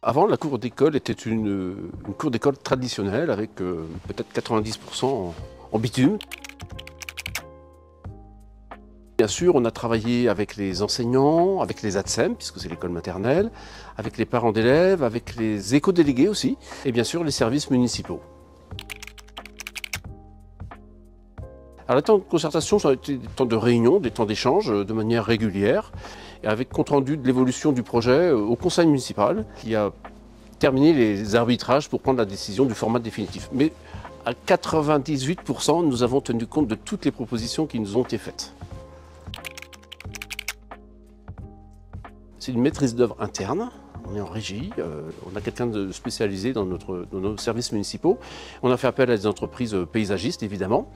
Avant, la cour d'école était une cour d'école traditionnelle avec peut-être 90% en bitume. Bien sûr, on a travaillé avec les enseignants, avec les ATSEM, puisque c'est l'école maternelle, avec les parents d'élèves, avec les éco-délégués aussi, et bien sûr les services municipaux. Alors, les temps de concertation sont des temps de réunion, des temps d'échange de manière régulière, et avec compte rendu de l'évolution du projet au conseil municipal, qui a terminé les arbitrages pour prendre la décision du format définitif. Mais à 98%, nous avons tenu compte de toutes les propositions qui nous ont été faites. C'est une maîtrise d'œuvre interne. On est en régie, on a quelqu'un de spécialisé dans nos services municipaux. On a fait appel à des entreprises paysagistes, évidemment.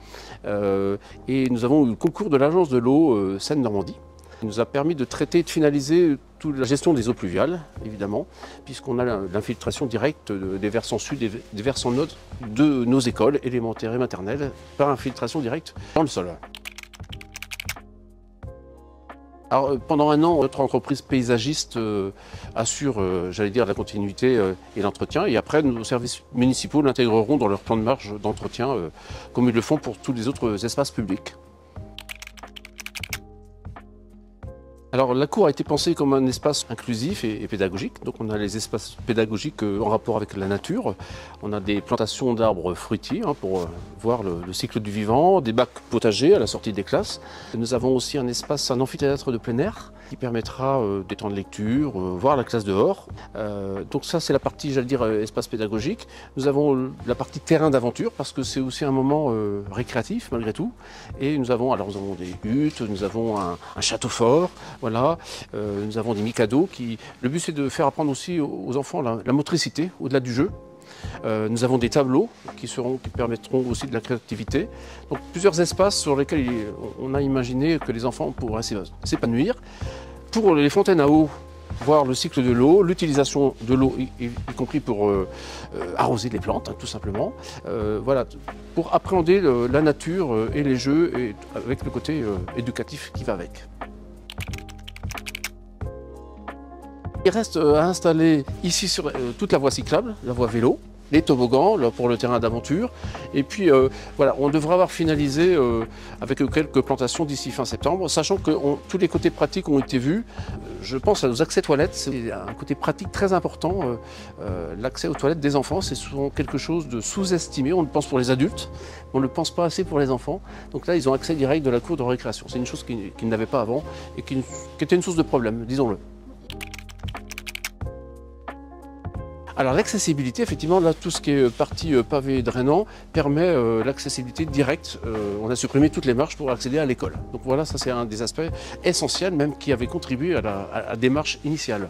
Et nous avons eu le concours de l'agence de l'eau Seine-Normandie. Il nous a permis de traiter et de finaliser toute la gestion des eaux pluviales, évidemment, puisqu'on a l'infiltration directe des versants sud et des versants nord de nos écoles élémentaires et maternelles par infiltration directe dans le sol. Alors, pendant un an, notre entreprise paysagiste assure, j'allais dire, la continuité et l'entretien. Et après, nos services municipaux l'intégreront dans leur plan de marche d'entretien, comme ils le font pour tous les autres espaces publics. Alors, la cour a été pensée comme un espace inclusif et pédagogique. Donc, on a les espaces pédagogiques en rapport avec la nature. On a des plantations d'arbres fruitiers pour voir le cycle du vivant, des bacs potagers à la sortie des classes. Nous avons aussi un espace, un amphithéâtre de plein air qui permettra des temps de lecture, voir la classe dehors. Donc ça, c'est la partie, j'allais dire, espace pédagogique. Nous avons la partie terrain d'aventure parce que c'est aussi un moment récréatif malgré tout. Et nous avons des huttes, nous avons un château fort. Voilà, nous avons des micados qui... Le but c'est de faire apprendre aussi aux enfants la motricité au-delà du jeu. Nous avons des tableaux qui permettront aussi de la créativité. Donc plusieurs espaces sur lesquels on a imaginé que les enfants pourraient s'épanouir. Pour les fontaines à eau, voir le cycle de l'eau, l'utilisation de l'eau, y compris pour arroser les plantes, tout simplement. Voilà, pour appréhender la nature et les jeux, et avec le côté éducatif qui va avec. Il reste à installer ici sur toute la voie cyclable, la voie vélo, les toboggans là, pour le terrain d'aventure. Et puis voilà, on devra avoir finalisé avec quelques plantations d'ici fin septembre, sachant que tous les côtés pratiques ont été vus. Je pense aux accès toilettes, c'est un côté pratique très important. L'accès aux toilettes des enfants, c'est souvent quelque chose de sous-estimé. On le pense pour les adultes, mais on ne le pense pas assez pour les enfants. Donc là, ils ont accès direct de la cour de récréation. C'est une chose qu'ils n'avaient pas avant et qui était une source de problème, disons-le. Alors l'accessibilité, effectivement, là, tout ce qui est partie pavé drainant permet l'accessibilité directe. On a supprimé toutes les marches pour accéder à l'école. Donc voilà, ça c'est un des aspects essentiels, même qui avait contribué à la démarche initiale.